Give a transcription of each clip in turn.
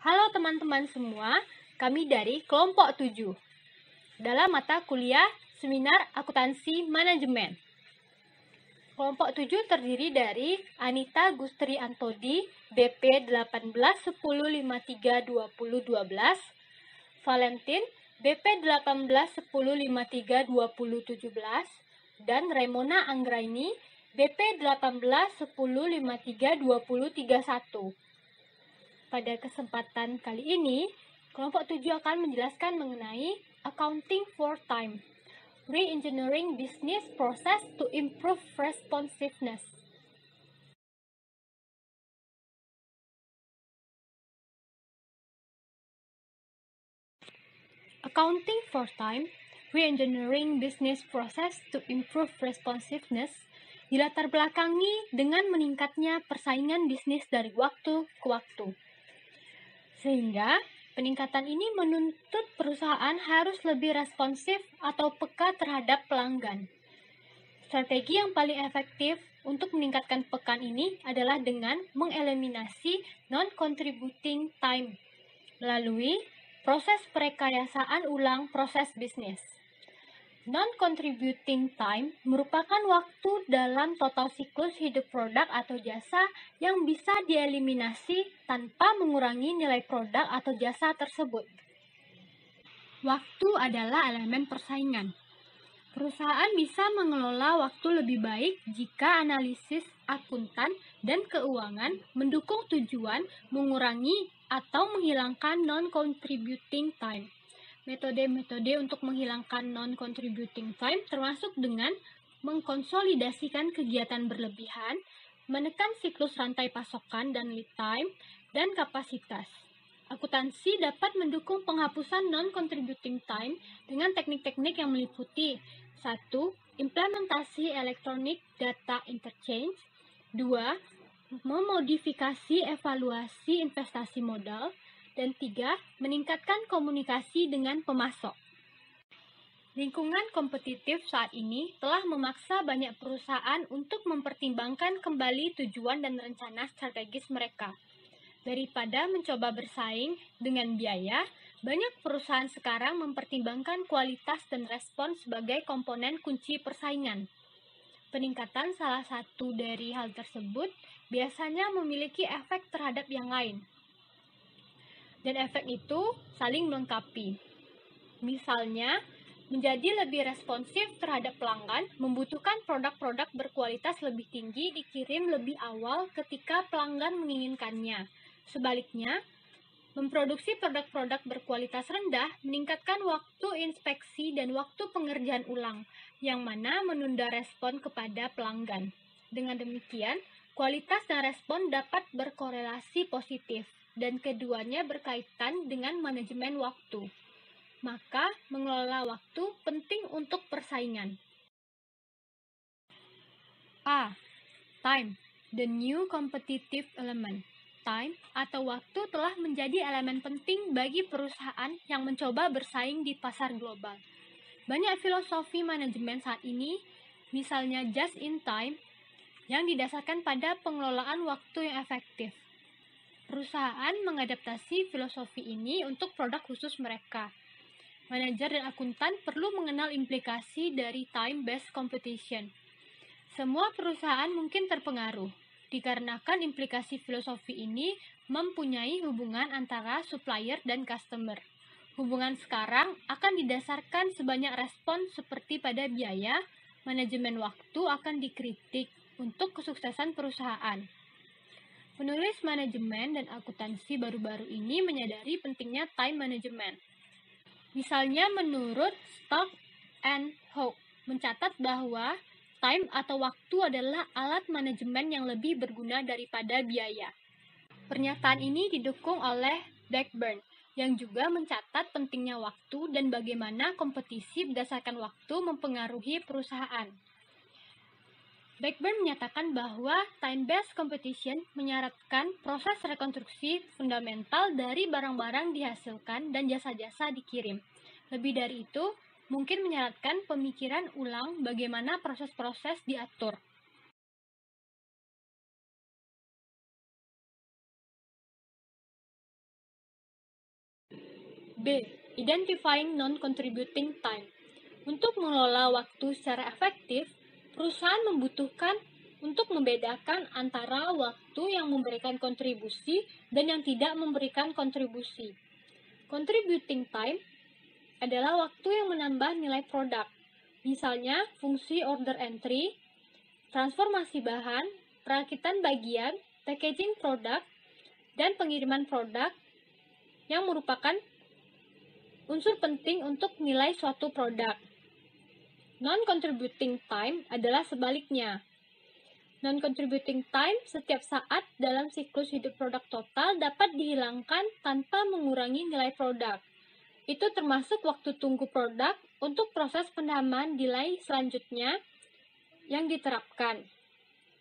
Halo teman-teman semua, kami dari kelompok 7 dalam mata kuliah Seminar Akuntansi Manajemen. Kelompok 7 terdiri dari Anita Gustri Antodi, BP 1810532012, Valentin, BP 1810532017, dan Remona Anggraini, BP 1810532031. Pada kesempatan kali ini, kelompok 7 akan menjelaskan mengenai Accounting for Time, Re-engineering Business Process to Improve Responsiveness. Accounting for Time, Re-engineering Business Process to Improve Responsiveness dilatar belakangi dengan meningkatnya persaingan bisnis dari waktu ke waktu. Sehingga peningkatan ini menuntut perusahaan harus lebih responsif atau peka terhadap pelanggan. Strategi yang paling efektif untuk meningkatkan pekan ini adalah dengan mengeliminasi non-contributing time melalui proses perekayasaan ulang proses bisnis. Non-contributing time merupakan waktu dalam total siklus hidup produk atau jasa yang bisa dieliminasi tanpa mengurangi nilai produk atau jasa tersebut. Waktu adalah elemen persaingan. Perusahaan bisa mengelola waktu lebih baik jika analisis akuntan dan keuangan mendukung tujuan mengurangi atau menghilangkan non-contributing time. Metode-metode untuk menghilangkan non-contributing time termasuk dengan mengkonsolidasikan kegiatan berlebihan, menekan siklus rantai pasokan dan lead time, dan kapasitas. Akuntansi dapat mendukung penghapusan non-contributing time dengan teknik-teknik yang meliputi 1. Implementasi Electronic Data Interchange. 2. Memodifikasi evaluasi investasi modal. Dan 3. Meningkatkan komunikasi dengan pemasok. Lingkungan kompetitif saat ini telah memaksa banyak perusahaan untuk mempertimbangkan kembali tujuan dan rencana strategis mereka. Daripada mencoba bersaing dengan biaya, banyak perusahaan sekarang mempertimbangkan kualitas dan respons sebagai komponen kunci persaingan. Peningkatan salah satu dari hal tersebut biasanya memiliki efek terhadap yang lain. Dan efek itu saling melengkapi. Misalnya, menjadi lebih responsif terhadap pelanggan membutuhkan produk-produk berkualitas lebih tinggi dikirim lebih awal ketika pelanggan menginginkannya. Sebaliknya, memproduksi produk-produk berkualitas rendah meningkatkan waktu inspeksi dan waktu pengerjaan ulang, yang mana menunda respon kepada pelanggan. Dengan demikian, kualitas dan respon dapat berkorelasi positif, dan keduanya berkaitan dengan manajemen waktu. Maka, mengelola waktu penting untuk persaingan. A. Time, the new competitive element. Time atau waktu telah menjadi elemen penting bagi perusahaan yang mencoba bersaing di pasar global. Banyak filosofi manajemen saat ini, misalnya just in time, yang didasarkan pada pengelolaan waktu yang efektif. Perusahaan mengadaptasi filosofi ini untuk produk khusus mereka. Manajer dan akuntan perlu mengenal implikasi dari time-based competition. Semua perusahaan mungkin terpengaruh, dikarenakan implikasi filosofi ini mempunyai hubungan antara supplier dan customer. Hubungan sekarang akan didasarkan sebanyak respon seperti pada biaya, manajemen waktu akan dikritik untuk kesuksesan perusahaan. Penulis manajemen dan akuntansi baru-baru ini menyadari pentingnya time management. Misalnya menurut Stock and Howe mencatat bahwa time atau waktu adalah alat manajemen yang lebih berguna daripada biaya. Pernyataan ini didukung oleh Blackburn, yang juga mencatat pentingnya waktu dan bagaimana kompetisi berdasarkan waktu mempengaruhi perusahaan. Blackburn menyatakan bahwa time-based competition menyaratkan proses rekonstruksi fundamental dari barang-barang dihasilkan dan jasa-jasa dikirim. Lebih dari itu, mungkin menyaratkan pemikiran ulang bagaimana proses-proses diatur. B. Identifying non-contributing time. Untuk mengelola waktu secara efektif, perusahaan membutuhkan untuk membedakan antara waktu yang memberikan kontribusi dan yang tidak memberikan kontribusi. Contributing time adalah waktu yang menambah nilai produk, misalnya fungsi order entry, transformasi bahan, perakitan bagian, packaging produk, dan pengiriman produk yang merupakan unsur penting untuk nilai suatu produk. Non-contributing time adalah sebaliknya. Non-contributing time setiap saat dalam siklus hidup produk total dapat dihilangkan tanpa mengurangi nilai produk. Itu termasuk waktu tunggu produk untuk proses penambahan nilai selanjutnya yang diterapkan.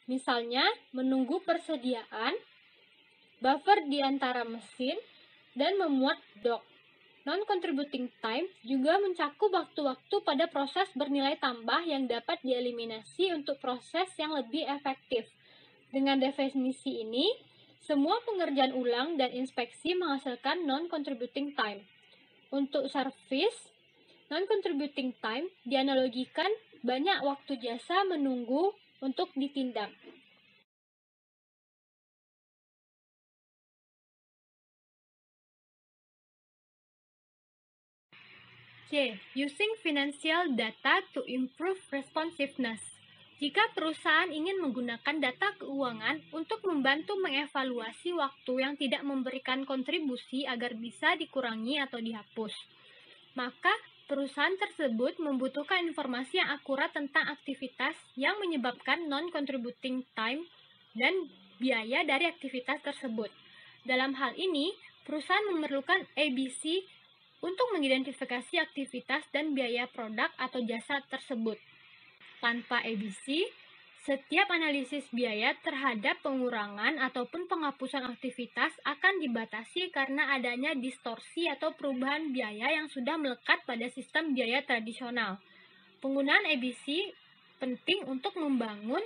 Misalnya, menunggu persediaan, buffer di antara mesin, dan memuat dock. Non-contributing time juga mencakup waktu-waktu pada proses bernilai tambah yang dapat dieliminasi untuk proses yang lebih efektif. Dengan definisi ini, semua pengerjaan ulang dan inspeksi menghasilkan non-contributing time. Untuk service, non-contributing time dianalogikan banyak waktu jasa menunggu untuk ditindak. C. Using financial data to improve responsiveness. Jika perusahaan ingin menggunakan data keuangan untuk membantu mengevaluasi waktu yang tidak memberikan kontribusi agar bisa dikurangi atau dihapus, maka perusahaan tersebut membutuhkan informasi yang akurat tentang aktivitas yang menyebabkan non-contributing time dan biaya dari aktivitas tersebut. Dalam hal ini, perusahaan memerlukan ABC untuk mengidentifikasi aktivitas dan biaya produk atau jasa tersebut. Tanpa ABC, setiap analisis biaya terhadap pengurangan ataupun penghapusan aktivitas akan dibatasi karena adanya distorsi atau perubahan biaya yang sudah melekat pada sistem biaya tradisional. Penggunaan ABC penting untuk membangun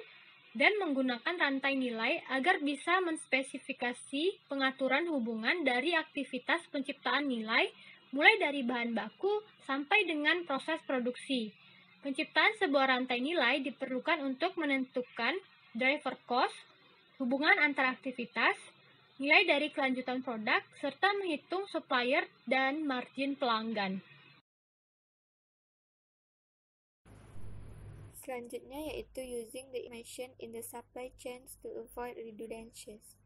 dan menggunakan rantai nilai agar bisa menspesifikasi pengaturan hubungan dari aktivitas penciptaan nilai mulai dari bahan baku sampai dengan proses produksi. Penciptaan sebuah rantai nilai diperlukan untuk menentukan driver cost, hubungan antara aktivitas, nilai dari kelanjutan produk, serta menghitung supplier dan margin pelanggan. Selanjutnya yaitu using the information in the supply chains to avoid redundancies.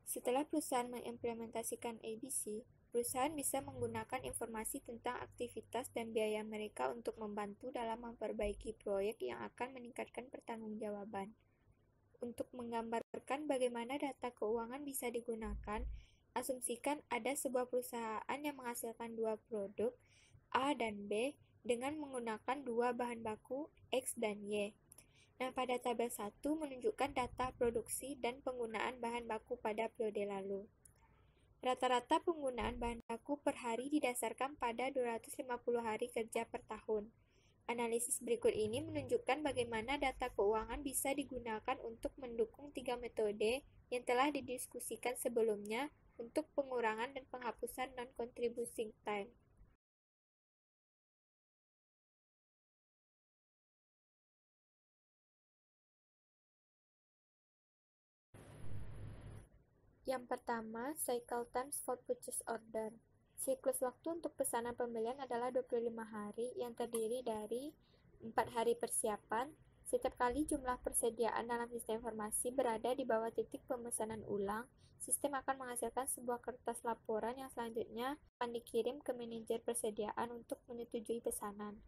Setelah perusahaan mengimplementasikan ABC, perusahaan bisa menggunakan informasi tentang aktivitas dan biaya mereka untuk membantu dalam memperbaiki proyek yang akan meningkatkan pertanggungjawaban. Untuk menggambarkan bagaimana data keuangan bisa digunakan, asumsikan ada sebuah perusahaan yang menghasilkan dua produk, A dan B, dengan menggunakan dua bahan baku, X dan Y. Nah, pada tabel 1 menunjukkan data produksi dan penggunaan bahan baku pada periode lalu. Rata-rata penggunaan bahan baku per hari didasarkan pada 250 hari kerja per tahun. Analisis berikut ini menunjukkan bagaimana data keuangan bisa digunakan untuk mendukung 3 metode yang telah didiskusikan sebelumnya untuk pengurangan dan penghapusan non-contributing time. Yang pertama, cycle times for purchase order. Siklus waktu untuk pesanan pembelian adalah 25 hari yang terdiri dari 4 hari persiapan. Setiap kali jumlah persediaan dalam sistem informasi berada di bawah titik pemesanan ulang, sistem akan menghasilkan sebuah kertas laporan yang selanjutnya akan dikirim ke manajer persediaan untuk menyetujui pesanan.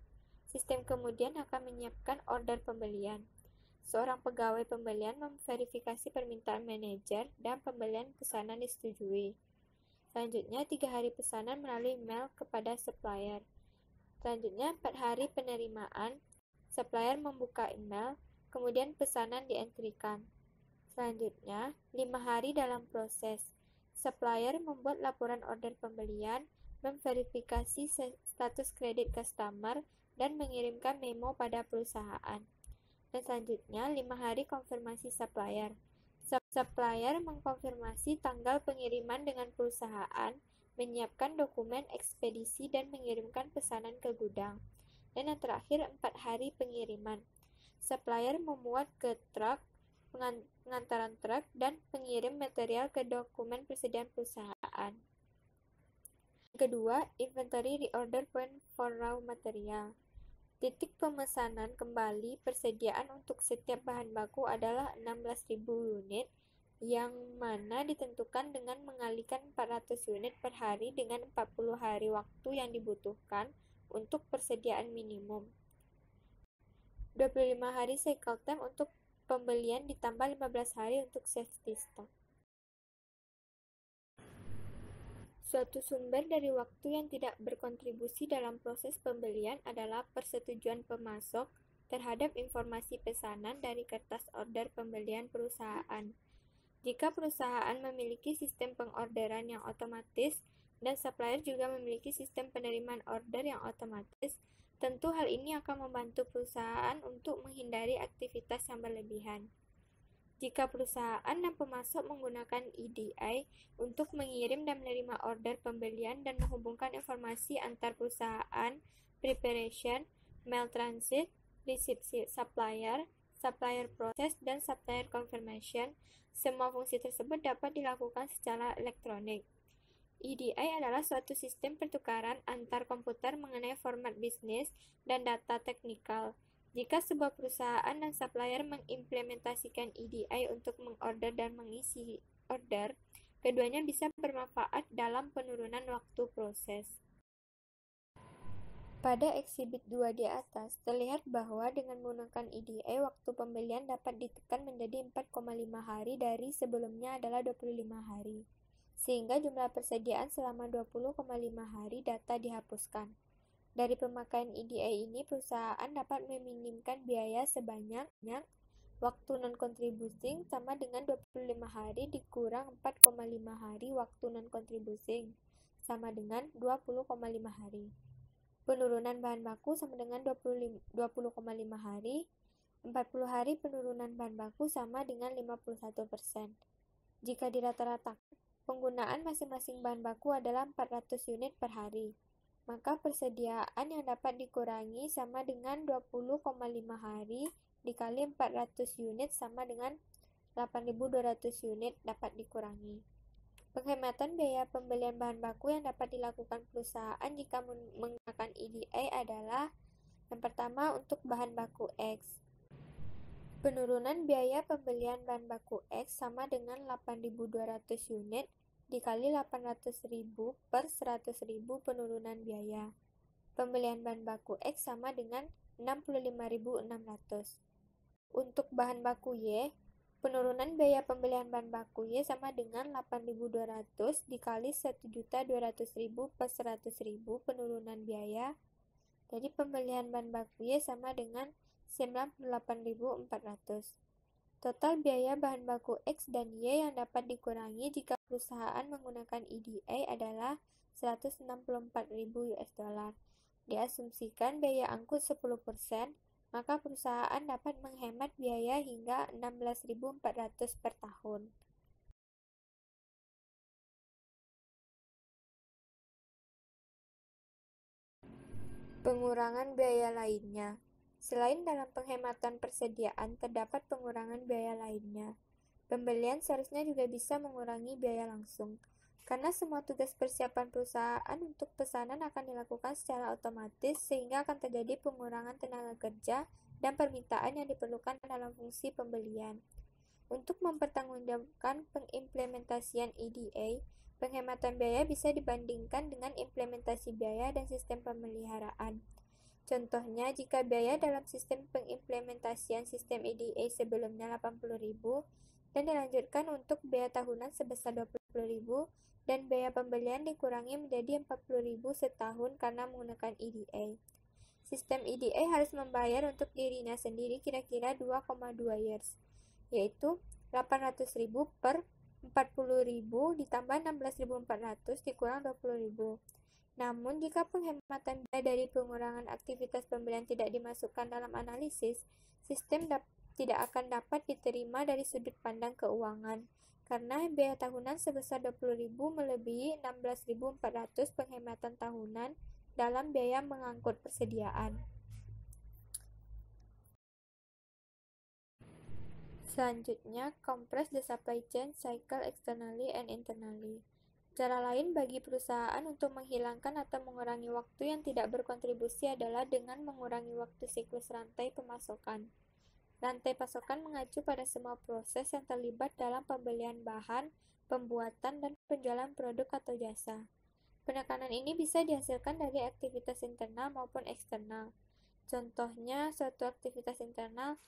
Sistem kemudian akan menyiapkan order pembelian. Seorang pegawai pembelian memverifikasi permintaan manajer dan pembelian pesanan disetujui. Selanjutnya, 3 hari pesanan melalui mail kepada supplier. Selanjutnya, 4 hari penerimaan, supplier membuka email, kemudian pesanan dientrikan. Selanjutnya, 5 hari dalam proses. Supplier membuat laporan order pembelian, memverifikasi status kredit customer, dan mengirimkan memo pada perusahaan. Dan selanjutnya, 5 hari konfirmasi supplier. Supplier mengkonfirmasi tanggal pengiriman dengan perusahaan menyiapkan dokumen ekspedisi dan mengirimkan pesanan ke gudang. Dan yang terakhir, 4 hari pengiriman. Supplier memuat ke truk, pengantaran truk, dan pengirim material ke dokumen persediaan perusahaan. Kedua, inventory reorder point for raw material. Titik pemesanan kembali persediaan untuk setiap bahan baku adalah 16.000 unit, yang mana ditentukan dengan mengalihkan 400 unit per hari dengan 40 hari waktu yang dibutuhkan untuk persediaan minimum. 25 hari cycle time untuk pembelian ditambah 15 hari untuk safety stock. Suatu sumber dari waktu yang tidak berkontribusi dalam proses pembelian adalah persetujuan pemasok terhadap informasi pesanan dari kertas order pembelian perusahaan. Jika perusahaan memiliki sistem pengorderan yang otomatis dan supplier juga memiliki sistem penerimaan order yang otomatis, tentu hal ini akan membantu perusahaan untuk menghindari aktivitas yang berlebihan. Jika perusahaan dan pemasok menggunakan EDI untuk mengirim dan menerima order pembelian dan menghubungkan informasi antar perusahaan, preparation, mail transit, receipt supplier, supplier process, dan supplier confirmation, semua fungsi tersebut dapat dilakukan secara elektronik. EDI adalah suatu sistem pertukaran antar komputer mengenai format bisnis dan data teknikal. Jika sebuah perusahaan dan supplier mengimplementasikan EDI untuk mengorder dan mengisi order, keduanya bisa bermanfaat dalam penurunan waktu proses. Pada eksibit 2 di atas, terlihat bahwa dengan menggunakan EDI, waktu pembelian dapat ditekan menjadi 4,5 hari dari sebelumnya adalah 25 hari, sehingga jumlah persediaan selama 20,5 hari data dihapuskan. Dari pemakaian EDI ini, perusahaan dapat meminimkan biaya sebanyak waktu non-contributing sama dengan 25 hari dikurang 4,5 hari waktu non-contributing sama dengan 20,5 hari. Penurunan bahan baku sama dengan 20,5 hari. 40 hari penurunan bahan baku sama dengan 51%. Jika dirata-ratakan, penggunaan masing-masing bahan baku adalah 400 unit per hari, maka persediaan yang dapat dikurangi sama dengan 20,5 hari dikali 400 unit sama dengan 8.200 unit dapat dikurangi. Penghematan biaya pembelian bahan baku yang dapat dilakukan perusahaan jika menggunakan EDI adalah: yang pertama, untuk bahan baku X. Penurunan biaya pembelian bahan baku X sama dengan 8.200 unit dikali 800.000 per 100.000 penurunan biaya. Pembelian bahan baku X sama dengan 65.600. Untuk bahan baku Y, penurunan biaya pembelian bahan baku Y sama dengan 8.200 dikali 1.200.000 per 100.000 penurunan biaya. Jadi pembelian bahan baku Y sama dengan 98.400. Total biaya bahan baku X dan Y yang dapat dikurangi jika perusahaan menggunakan EDI adalah 164.000 US dollar. Diasumsikan biaya angkut 10%, maka perusahaan dapat menghemat biaya hingga 16.400 per tahun. Pengurangan biaya lainnya. Selain dalam penghematan persediaan, terdapat pengurangan biaya lainnya. Pembelian seharusnya juga bisa mengurangi biaya langsung, karena semua tugas persiapan perusahaan untuk pesanan akan dilakukan secara otomatis, sehingga akan terjadi pengurangan tenaga kerja dan permintaan yang diperlukan dalam fungsi pembelian. Untuk mempertanggungjawabkan pengimplementasian EDI, penghematan biaya bisa dibandingkan dengan implementasi biaya dan sistem pemeliharaan. Contohnya, jika biaya dalam sistem pengimplementasian sistem EDI sebelumnya 80.000 dan dilanjutkan untuk biaya tahunan sebesar 20.000 dan biaya pembelian dikurangi menjadi 40.000 setahun karena menggunakan EDI. Sistem EDI harus membayar untuk dirinya sendiri kira-kira 2,2 years, yaitu 800.000 per 40.000 ditambah 16.400 dikurang 20.000. Namun, jika penghematan biaya dari pengurangan aktivitas pembelian tidak dimasukkan dalam analisis, sistem tidak akan dapat diterima dari sudut pandang keuangan, karena biaya tahunan sebesar 20.000 melebihi 16.400 penghematan tahunan dalam biaya mengangkut persediaan. Selanjutnya, compress the supply chain cycle externally and internally. Cara lain bagi perusahaan untuk menghilangkan atau mengurangi waktu yang tidak berkontribusi adalah dengan mengurangi waktu siklus rantai pemasokan. Rantai pasokan mengacu pada semua proses yang terlibat dalam pembelian bahan, pembuatan, dan penjualan produk atau jasa. Penekanan ini bisa dihasilkan dari aktivitas internal maupun eksternal. Contohnya, suatu aktivitas internal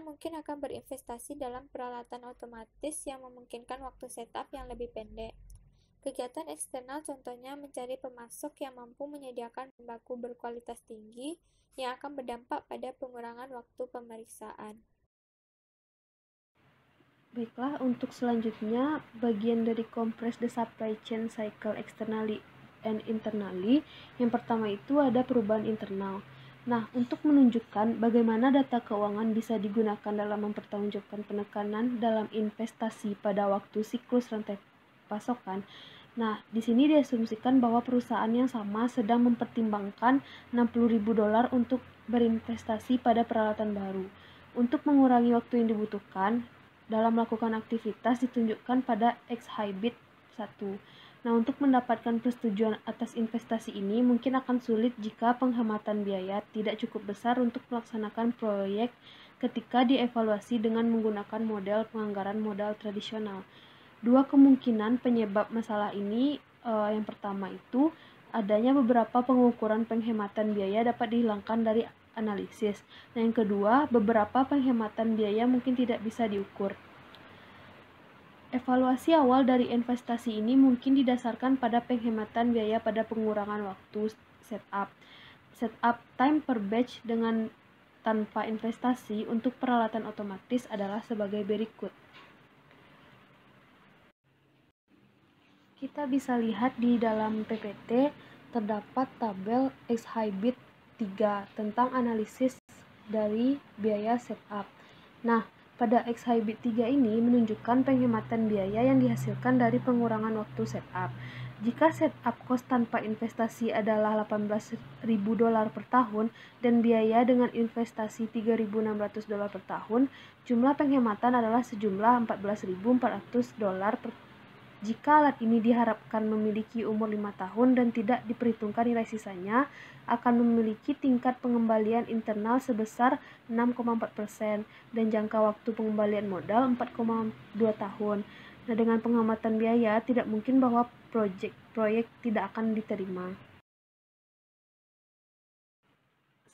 mungkin akan berinvestasi dalam peralatan otomatis yang memungkinkan waktu setup yang lebih pendek. Kegiatan eksternal contohnya mencari pemasok yang mampu menyediakan bahan baku berkualitas tinggi yang akan berdampak pada pengurangan waktu pemeriksaan. Baiklah, untuk selanjutnya, bagian dari compress the supply chain cycle externally and internally, yang pertama itu ada perubahan internal. Nah, untuk menunjukkan bagaimana data keuangan bisa digunakan dalam mempertanggungjawabkan penekanan dalam investasi pada waktu siklus rantai pasokan. Nah, di sini diasumsikan bahwa perusahaan yang sama sedang mempertimbangkan $60.000 untuk berinvestasi pada peralatan baru. Untuk mengurangi waktu yang dibutuhkan dalam melakukan aktivitas ditunjukkan pada X-Hybrid 1. Nah, untuk mendapatkan persetujuan atas investasi ini mungkin akan sulit jika penghematan biaya tidak cukup besar untuk melaksanakan proyek ketika dievaluasi dengan menggunakan model penganggaran modal tradisional. Dua kemungkinan penyebab masalah ini, yang pertama itu adanya beberapa pengukuran penghematan biaya dapat dihilangkan dari analisis. Nah, yang kedua, beberapa penghematan biaya mungkin tidak bisa diukur. Evaluasi awal dari investasi ini mungkin didasarkan pada penghematan biaya pada pengurangan waktu setup. Setup time per batch dengan tanpa investasi untuk peralatan otomatis adalah sebagai berikut. Kita bisa lihat di dalam PPT terdapat tabel X-Hybrid 3 tentang analisis dari biaya setup. Nah, pada X-Hybrid 3 ini menunjukkan penghematan biaya yang dihasilkan dari pengurangan waktu setup. Jika setup cost tanpa investasi adalah $18.000 per tahun dan biaya dengan investasi $3.600 per tahun, jumlah penghematan adalah sejumlah $14.400 per tahun. Jika alat ini diharapkan memiliki umur 5 tahun dan tidak diperhitungkan nilai sisanya, akan memiliki tingkat pengembalian internal sebesar 6,4% dan jangka waktu pengembalian modal 4,2 tahun. Nah, dengan pengamatan biaya, tidak mungkin bahwa proyek tidak akan diterima.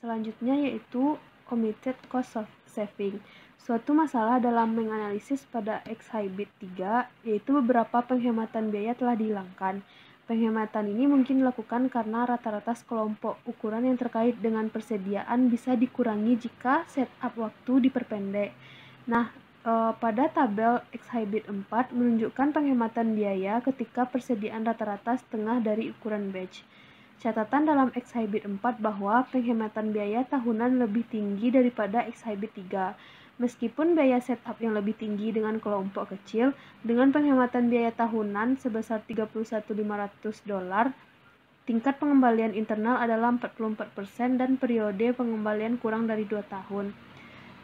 Selanjutnya yaitu committed cost saving. Suatu masalah dalam menganalisis pada X-Hybrid 3 yaitu beberapa penghematan biaya telah dihilangkan. Penghematan ini mungkin dilakukan karena rata-rata kelompok ukuran yang terkait dengan persediaan bisa dikurangi jika setup waktu diperpendek. Nah, pada tabel X-Hybrid 4 menunjukkan penghematan biaya ketika persediaan rata-rata setengah dari ukuran batch. Catatan dalam X-Hybrid 4 bahwa penghematan biaya tahunan lebih tinggi daripada X-Hybrid 3. Meskipun biaya setup yang lebih tinggi dengan kelompok kecil, dengan penghematan biaya tahunan sebesar $31.500, tingkat pengembalian internal adalah 44% dan periode pengembalian kurang dari 2 tahun.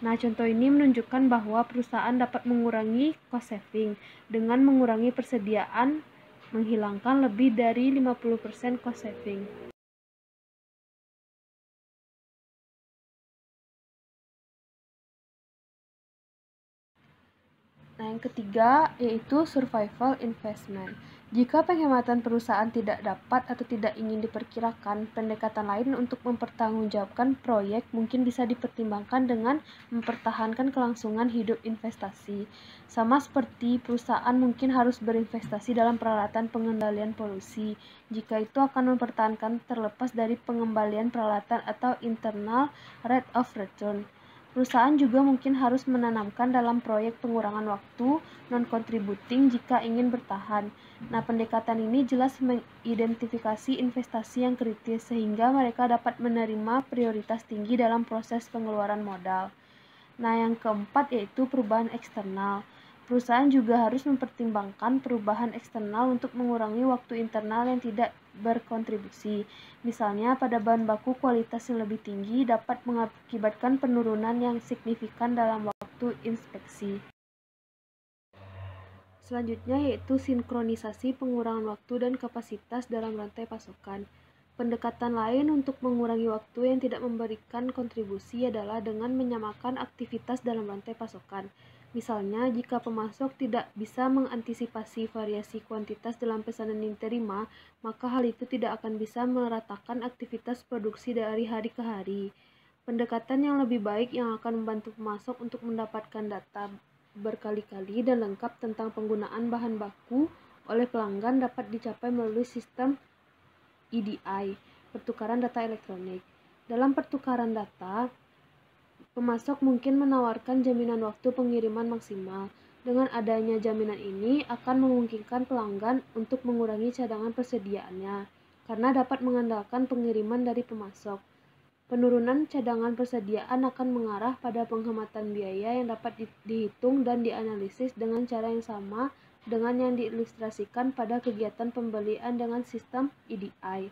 Nah, contoh ini menunjukkan bahwa perusahaan dapat mengurangi cost saving dengan mengurangi persediaan, menghilangkan lebih dari 50% cost saving. Nah, yang ketiga yaitu survival investment. Jika penghematan perusahaan tidak dapat atau tidak ingin diperkirakan, pendekatan lain untuk mempertanggungjawabkan proyek mungkin bisa dipertimbangkan dengan mempertahankan kelangsungan hidup investasi. Sama seperti perusahaan mungkin harus berinvestasi dalam peralatan pengendalian polusi. Jika itu akan mempertahankan terlepas dari pengembalian peralatan atau internal rate of return. Perusahaan juga mungkin harus menanamkan dalam proyek pengurangan waktu non-contributing jika ingin bertahan. Nah, pendekatan ini jelas mengidentifikasi investasi yang kritis sehingga mereka dapat menerima prioritas tinggi dalam proses pengeluaran modal. Nah, yang keempat yaitu perubahan eksternal. Perusahaan juga harus mempertimbangkan perubahan eksternal untuk mengurangi waktu internal yang tidak berkontribusi. Misalnya, pada bahan baku kualitas yang lebih tinggi dapat mengakibatkan penurunan yang signifikan dalam waktu inspeksi. Selanjutnya yaitu sinkronisasi pengurangan waktu dan kapasitas dalam rantai pasokan. Pendekatan lain untuk mengurangi waktu yang tidak memberikan kontribusi adalah dengan menyamakan aktivitas dalam rantai pasokan. Misalnya, jika pemasok tidak bisa mengantisipasi variasi kuantitas dalam pesanan yang diterima, maka hal itu tidak akan bisa meratakan aktivitas produksi dari hari ke hari. Pendekatan yang lebih baik yang akan membantu pemasok untuk mendapatkan data berkali-kali dan lengkap tentang penggunaan bahan baku oleh pelanggan dapat dicapai melalui sistem EDI, pertukaran data elektronik. Dalam pertukaran data, pemasok mungkin menawarkan jaminan waktu pengiriman maksimal. Dengan adanya jaminan ini akan memungkinkan pelanggan untuk mengurangi cadangan persediaannya, karena dapat mengandalkan pengiriman dari pemasok. Penurunan cadangan persediaan akan mengarah pada penghematan biaya yang dapat dihitung dan dianalisis dengan cara yang sama dengan yang diilustrasikan pada kegiatan pembelian dengan sistem EDI.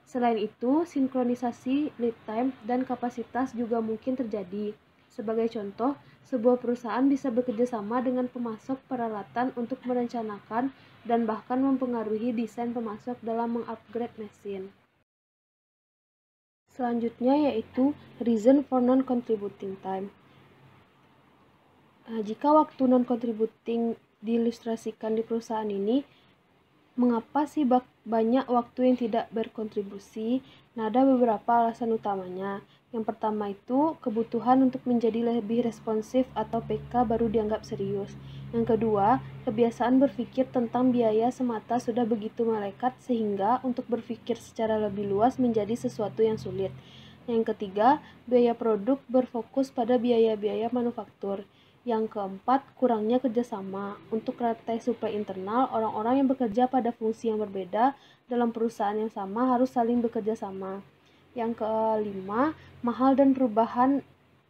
Selain itu, sinkronisasi lead time dan kapasitas juga mungkin terjadi. Sebagai contoh, sebuah perusahaan bisa bekerja sama dengan pemasok peralatan untuk merencanakan dan bahkan mempengaruhi desain pemasok dalam mengupgrade mesin. Selanjutnya yaitu reason for non-contributing time. Jika waktu non-contributing diilustrasikan di perusahaan ini, mengapa sih banyak waktu yang tidak berkontribusi? Nah, ada beberapa alasan utamanya. Yang pertama itu, kebutuhan untuk menjadi lebih responsif atau PK baru dianggap serius. Yang kedua, kebiasaan berpikir tentang biaya semata sudah begitu melekat sehingga untuk berpikir secara lebih luas menjadi sesuatu yang sulit. Yang ketiga, biaya produk berfokus pada biaya-biaya manufaktur. Yang keempat, kurangnya kerjasama. Untuk rantai suplai internal, orang-orang yang bekerja pada fungsi yang berbeda dalam perusahaan yang sama harus saling bekerja sama. Yang kelima, mahal dan perubahan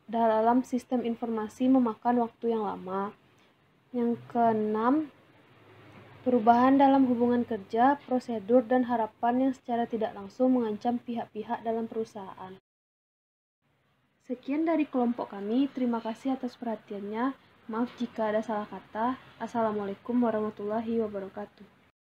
dalam sistem informasi memakan waktu yang lama. Yang keenam, perubahan dalam hubungan kerja, prosedur, dan harapan yang secara tidak langsung mengancam pihak-pihak dalam perusahaan. Sekian dari kelompok kami, terima kasih atas perhatiannya. Maaf jika ada salah kata. Assalamualaikum warahmatullahi wabarakatuh.